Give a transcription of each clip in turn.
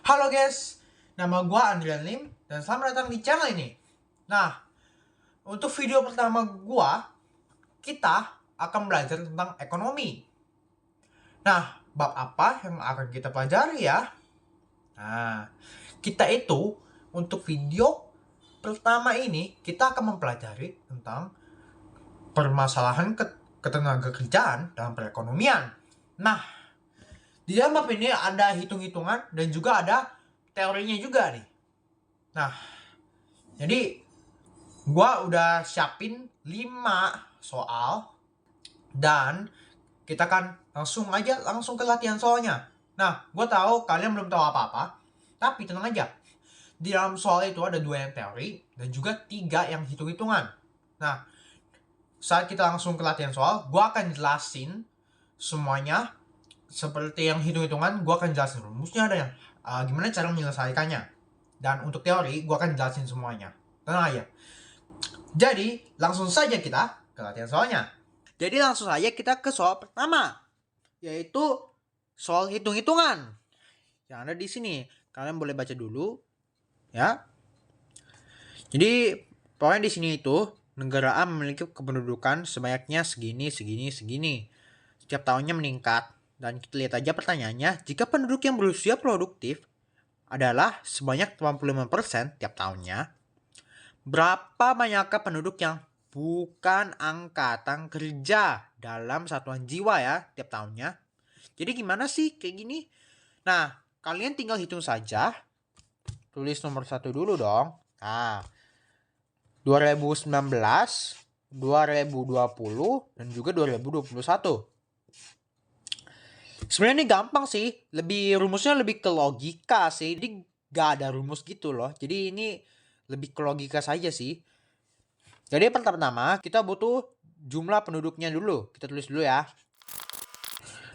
Halo guys, nama gua Andrian Lim dan selamat datang di channel ini. Nah, untuk video pertama gua, kita akan belajar tentang ekonomi. Nah, bab apa yang akan kita pelajari ya? Nah, kita itu untuk video pertama ini kita akan mempelajari tentang permasalahan ketenagakerjaan dalam perekonomian. Nah, di dalam bab ini ada hitung-hitungan dan juga ada teorinya juga nih. Nah, jadi gua udah siapin 5 soal dan kita kan langsung ke latihan soalnya. Nah, gua tahu kalian belum tahu apa-apa, tapi tenang aja. Di dalam soal itu ada 2 yang teori dan juga 3 yang hitung-hitungan. Nah, saat kita langsung ke latihan soal, gua akan jelasin semuanya. Seperti yang hitung-hitungan, gue akan jelasin rumusnya dan gimana cara menyelesaikannya. Dan untuk teori, gue akan jelasin semuanya. Tenang aja. Jadi, langsung saja kita ke latihan soalnya. Jadi, langsung saja kita ke soal pertama. Yaitu soal hitung-hitungan. Yang ada di sini. Kalian boleh baca dulu. Ya. Jadi, pokoknya di sini itu, negara A memiliki kependudukan sebanyaknya segini. Setiap tahunnya meningkat. Dan kita lihat aja pertanyaannya, jika penduduk yang berusia produktif adalah sebanyak 85% tiap tahunnya, berapa banyakkah penduduk yang bukan angkatan kerja dalam satuan jiwa ya tiap tahunnya? Jadi gimana sih kayak gini? Nah, kalian tinggal hitung saja. Tulis nomor 1 dulu dong. Nah, 2019, 2020, dan juga 2021. Sebenarnya ini gampang sih, rumusnya lebih ke logika sih. Jadi gak ada rumus gitu loh. Jadi ini lebih ke logika saja sih. Jadi pertama kita butuh jumlah penduduknya dulu. Kita tulis dulu ya.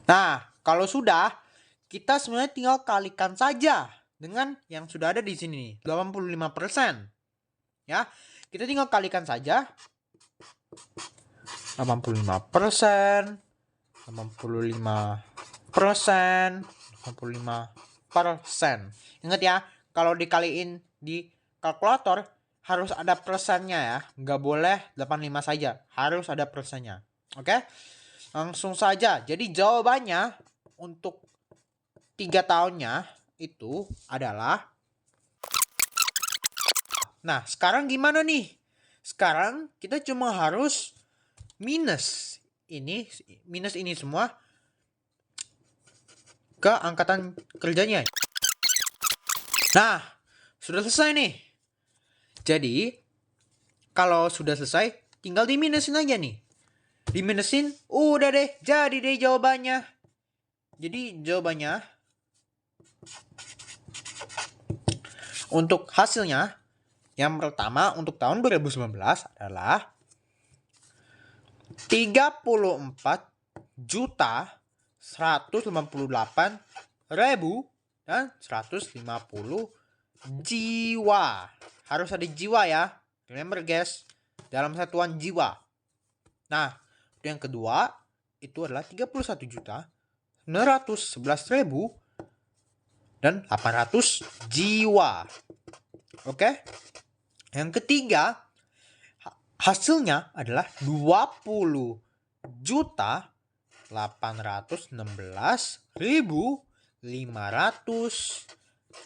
Nah, kalau sudah, kita sebenarnya tinggal kalikan saja dengan yang sudah ada di sini, 85%. Ya, kita tinggal kalikan saja. 85%, 85%. Ingat ya, kalau dikaliin di kalkulator harus ada persennya ya. Nggak boleh 85 saja, harus ada persennya. Oke? Langsung saja. Jadi jawabannya untuk 3 tahunnya itu adalah. Nah, sekarang gimana nih? Sekarang kita cuma harus minus ini semua ke angkatan kerjanya. Nah, sudah selesai nih. Jadi, kalau sudah selesai, tinggal diminusin aja nih. Diminusin, udah deh, jadi deh jawabannya. Jadi, jawabannya untuk hasilnya, yang pertama untuk tahun 2019 adalah 34.158.150 jiwa. Harus ada jiwa ya. Remember guys, dalam satuan jiwa. Nah, yang kedua itu adalah 31.911.800 jiwa. Oke? Yang ketiga, hasilnya adalah 20.816.500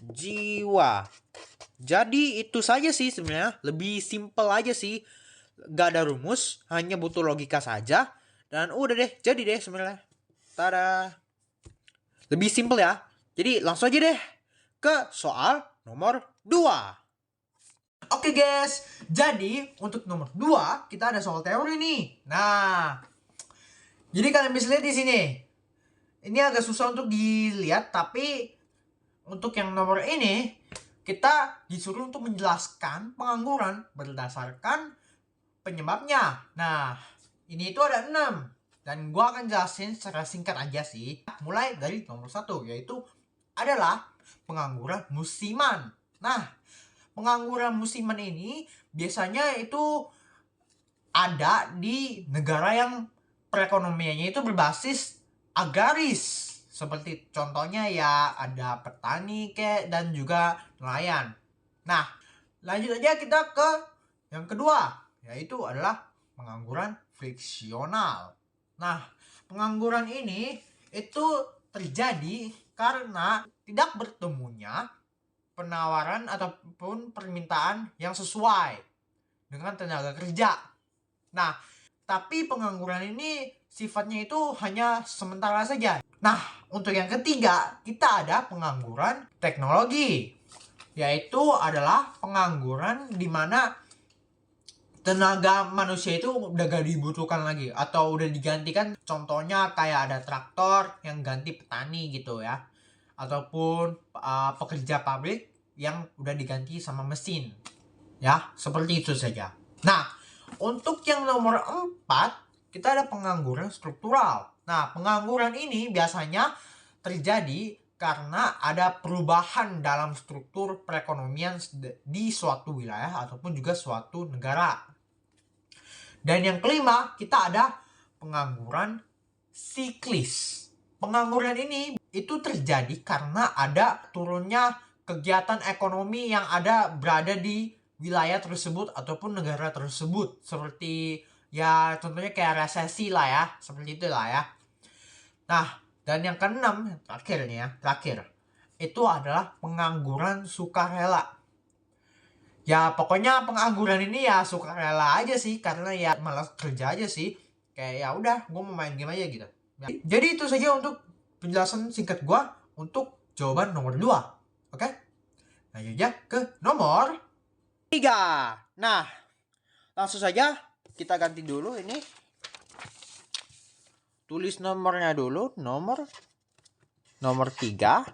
jiwa. Jadi itu saja sih sebenarnya, lebih simple aja sih. Gak ada rumus, hanya butuh logika saja. Dan udah deh, jadi deh sebenarnya. Tada. Lebih simple ya. Jadi langsung aja deh ke soal nomor 2. Oke guys, jadi untuk nomor 2 kita ada soal teori nih. Nah, jadi kalian bisa lihat di sini. Ini agak susah untuk dilihat, tapi untuk yang nomor ini kita disuruh untuk menjelaskan pengangguran berdasarkan penyebabnya. Nah, ini itu ada 6 dan gua akan jelasin secara singkat aja sih. Mulai dari nomor 1, yaitu adalah pengangguran musiman. Nah, pengangguran musiman ini biasanya itu ada di negara yang perekonomiannya itu berbasis agraris Seperti contohnya ya ada petani dan juga nelayan. Nah, lanjut aja kita ke yang kedua, yaitu adalah pengangguran friksional. Nah, pengangguran ini itu terjadi karena tidak bertemunya penawaran ataupun permintaan yang sesuai dengan tenaga kerja. Nah, tapi pengangguran ini sifatnya itu hanya sementara saja. Nah, untuk yang ketiga, kita ada pengangguran teknologi, yaitu adalah pengangguran di mana tenaga manusia itu udah gak dibutuhkan lagi atau udah digantikan. Contohnya kayak ada traktor yang ganti petani gitu ya, ataupun pekerja pabrik yang udah diganti sama mesin ya, seperti itu saja. Nah, untuk yang nomor 4, kita ada pengangguran struktural. Nah, pengangguran ini biasanya terjadi karena ada perubahan dalam struktur perekonomian di suatu wilayah ataupun juga suatu negara. Dan yang kelima, kita ada pengangguran siklis. Pengangguran ini itu terjadi karena ada turunnya kegiatan ekonomi yang ada berada di wilayah tersebut ataupun negara tersebut. Seperti ya contohnya kayak resesi lah ya, seperti itulah ya. Nah, dan yang keenam, terakhir nih ya, terakhir. Itu adalah pengangguran sukarela. Ya pokoknya pengangguran ini ya sukarela aja sih, karena ya malas kerja aja sih. Kayak ya udah, gue mau main game aja gitu. Ya. Jadi itu saja untuk penjelasan singkat gue untuk jawaban nomor 2. Oke? Lanjut aja ke nomor 3. Nah, langsung saja kita ganti dulu ini. Tulis nomornya dulu, nomor 3.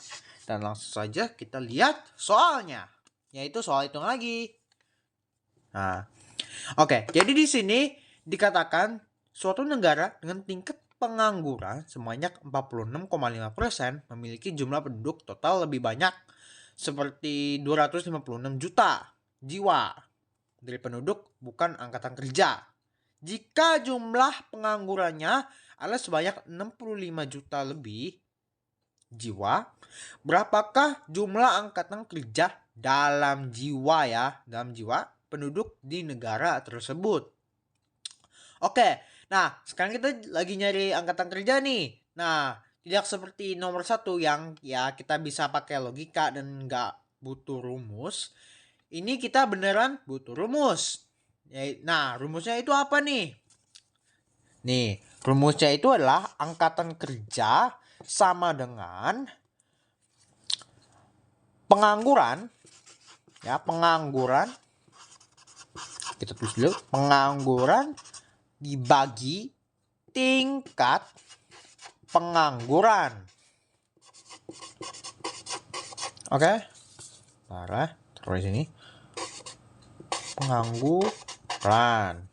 Dan langsung saja kita lihat soalnya. Yaitu soal hitung lagi. Nah, oke. Jadi di sini dikatakan suatu negara dengan tingkat pengangguran sebanyak 46,5% memiliki jumlah penduduk total lebih banyak seperti 256 juta jiwa dari penduduk bukan angkatan kerja. Jika jumlah penganggurannya adalah sebanyak 65 juta lebih jiwa, berapakah jumlah angkatan kerja dalam jiwa ya, dalam jiwa penduduk di negara tersebut? Oke, nah sekarang kita lagi nyari angkatan kerja nih. Nah, tidak seperti nomor 1 yang ya kita bisa pakai logika dan nggak butuh rumus. Ini kita beneran butuh rumus. Nah, rumusnya itu apa nih? Nih, rumusnya itu adalah angkatan kerja sama dengan pengangguran. Ya, pengangguran. Kita tulis dulu, pengangguran dibagi tingkat pengangguran. Oke. Parah, taruh di sini. Pengangguran.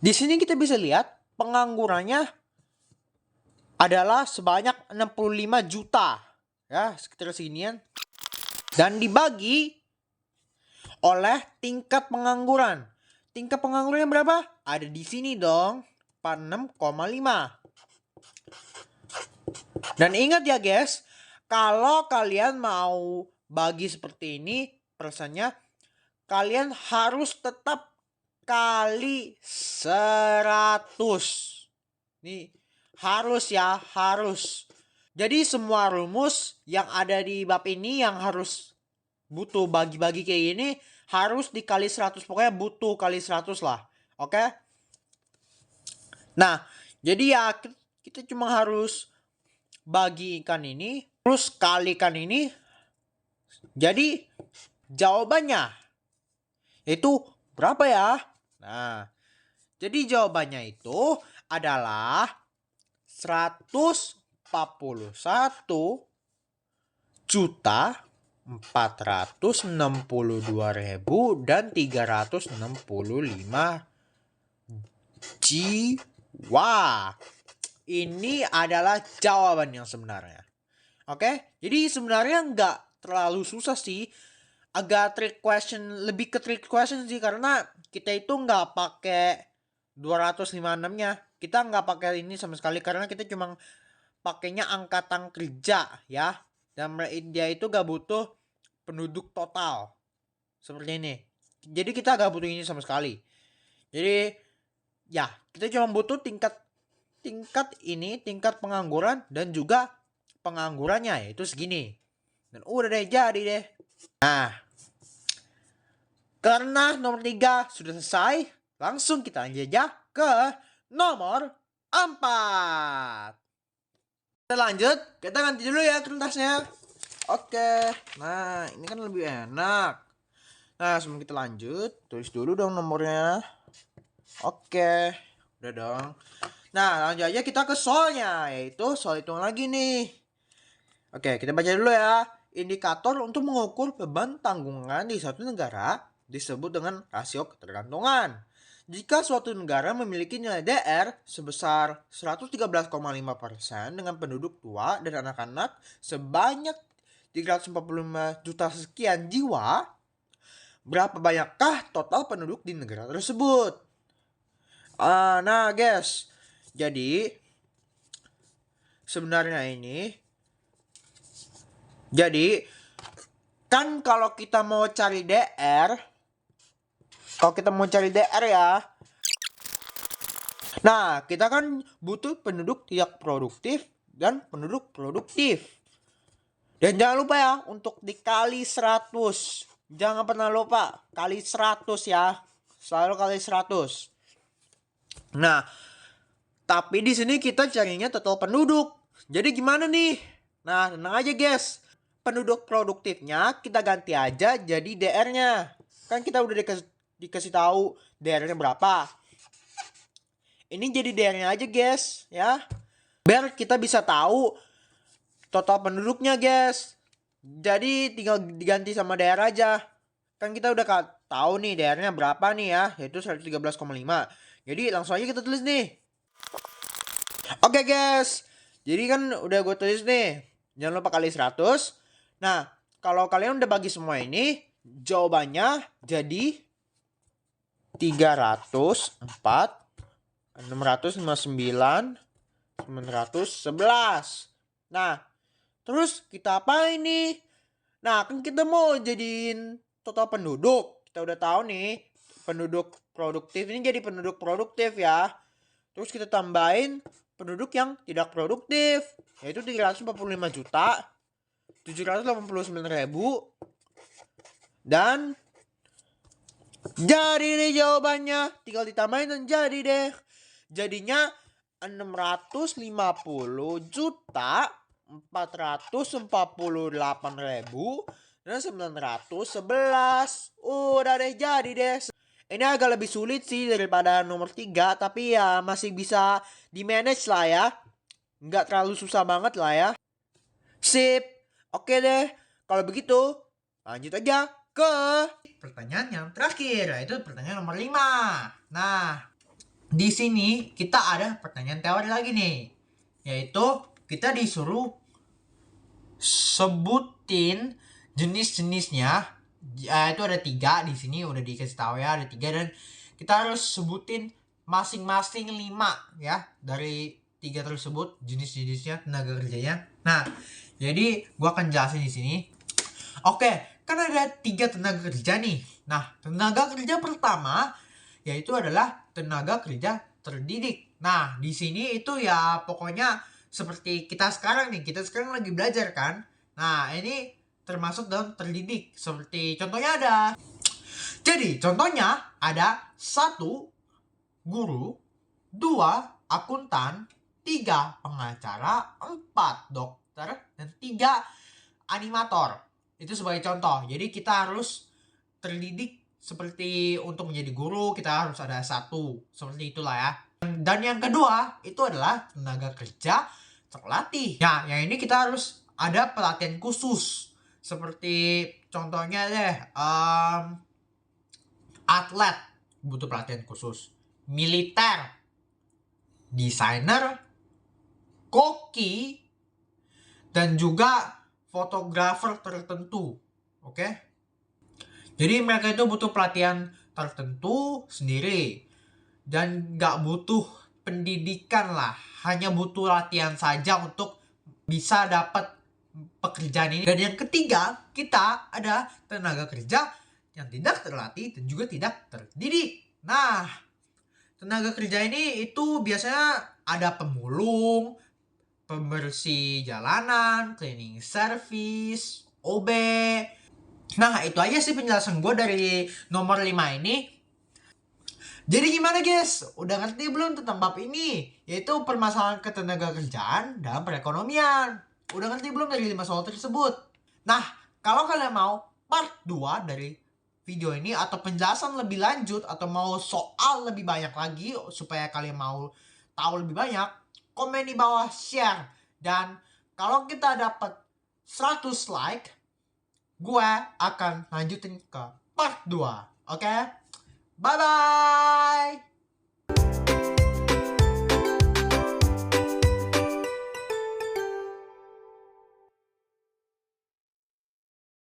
Di sini kita bisa lihat penganggurannya adalah sebanyak 65 juta. Ya, sekitar seginian. Dan dibagi oleh tingkat pengangguran. Tingkat penganggurannya berapa? Ada di sini dong. 46,5. Dan ingat ya guys, kalau kalian mau bagi seperti ini persennya, kalian harus tetap kali 100. Nih, harus ya, harus. Jadi semua rumus yang ada di bab ini yang harus butuh bagi-bagi kayak gini harus dikali 100. Pokoknya butuh kali 100 lah. Oke? Nah, jadi ya kita cuma harus bagikan ini, terus kalikan ini. Jadi jawabannya itu berapa ya? Nah, jadi jawabannya itu adalah 141 juta 462.000 dan 365 jiwa. Ini adalah jawaban yang sebenarnya. Oke, jadi sebenarnya nggak terlalu susah sih. Agak trick question, lebih ke trick question sih, karena kita itu nggak pakai 256-nya. Kita nggak pakai ini sama sekali karena kita cuma pakainya angkatan kerja ya. Dan dia itu gak butuh penduduk total. Seperti ini. Jadi kita gak butuh ini sama sekali. Jadi ya kita cuma butuh tingkat pengangguran dan juga penganggurannya yaitu segini. Dan udah deh jadi deh. Nah, karena nomor 3 sudah selesai, langsung kita lanjut aja ke nomor 4. Kita lanjut, kita ganti dulu ya kertasnya. Oke, nah ini kan lebih enak. Nah sebelum kita lanjut, tulis dulu dong nomornya. Oke, udah dong. Nah lanjut aja kita ke soalnya, yaitu soal hitung lagi nih. Oke, kita baca dulu ya. Indikator untuk mengukur beban tanggungan di suatu negara disebut dengan rasio ketergantungan. Jika suatu negara memiliki nilai DR sebesar 113,5% dengan penduduk tua dan anak-anak sebanyak 345 juta sekian jiwa, berapa banyakkah total penduduk di negara tersebut? Nah guys, jadi sebenarnya ini, jadi kan kalau kita mau cari DR, ya, nah kita kan butuh penduduk tidak produktif dan penduduk produktif. Dan jangan lupa ya untuk dikali 100. Jangan pernah lupa kali 100 ya. Selalu kali 100. Nah, tapi di sini kita carinya total penduduk. Jadi gimana nih? Nah, tenang aja guys. Penduduk produktifnya kita ganti aja jadi DR-nya. Kan kita udah dikasih tahu DR-nya berapa. Ini jadi DR-nya aja guys ya. Biar kita bisa tahu total penduduknya guys. Jadi tinggal diganti sama DR aja. Kan kita udah tahu nih DR-nya berapa nih ya, yaitu 113,5. Jadi langsung aja kita tulis nih. Oke guys. Jadi kan udah gue tulis nih. Jangan lupa kali 100. Nah, kalau kalian udah bagi semua ini, jawabannya jadi 304, 659, 911. Nah, terus kita apa ini? Nah, kan kita mau jadiin total penduduk. Kita udah tahu nih, penduduk produktif ini jadi penduduk produktif ya. Terus kita tambahin penduduk yang tidak produktif, yaitu 345 juta 789.000. Dan jadi deh jawabannya. Tinggal ditambahin dan jadi deh. Jadinya 650 juta 448.000 dan 911. Udah deh jadi deh. Ini agak lebih sulit sih daripada nomor 3, tapi ya masih bisa di manage lah ya. Nggak terlalu susah banget lah ya. Sip. Oke deh. Kalau begitu lanjut aja ke pertanyaan yang terakhir, yaitu pertanyaan nomor 5. Nah, di sini kita ada pertanyaan teori lagi nih, yaitu kita disuruh sebutin jenis-jenisnya. Itu ada 3 di sini udah dikasih tahu ya, ada 3 dan kita harus sebutin masing-masing 5 ya dari 3 tersebut jenis-jenisnya tenaga kerjanya. Nah, jadi gua akan jelasin di sini. Oke, kan ada 3 tenaga kerja nih. Nah, tenaga kerja pertama yaitu adalah tenaga kerja terdidik. Nah, di sini itu ya pokoknya seperti kita sekarang nih. Kita sekarang lagi belajar kan. Nah, ini termasuk dalam terdidik. Seperti contohnya ada. Jadi, contohnya ada 1 guru, 2 akuntan, 3 pengacara, 4 dokter, dan 3 animator. Itu sebagai contoh. Jadi kita harus terdidik seperti untuk menjadi guru, kita harus ada 1. Seperti itulah ya. Dan yang kedua itu adalah tenaga kerja terlatih. Nah, yang ini kita harus ada pelatihan khusus. Seperti contohnya deh, atlet butuh pelatihan khusus, militer, desainer, koki, dan juga fotografer tertentu. Oke? Jadi mereka itu butuh pelatihan tertentu sendiri dan gak butuh pendidikan lah. Hanya butuh latihan saja untuk bisa dapat pekerjaan ini. Dan yang ketiga, kita ada tenaga kerja yang tidak terlatih dan juga tidak terdidik. Nah, tenaga kerja ini itu biasanya ada pemulung, pembersih jalanan, cleaning service, OB. Nah, itu aja sih penjelasan gue dari nomor 5 ini. Jadi gimana guys? Udah ngerti belum tentang bab ini? Yaitu permasalahan ketenaga kerjaan dan perekonomian. Udah ngerti belum dari 5 soal tersebut? Nah, kalau kalian mau part 2 dari video ini atau penjelasan lebih lanjut atau mau soal lebih banyak lagi supaya kalian mau tahu lebih banyak, komen di bawah, share. Dan kalau kita dapat 100 like, gue akan lanjutin ke part 2. Oke? Bye-bye!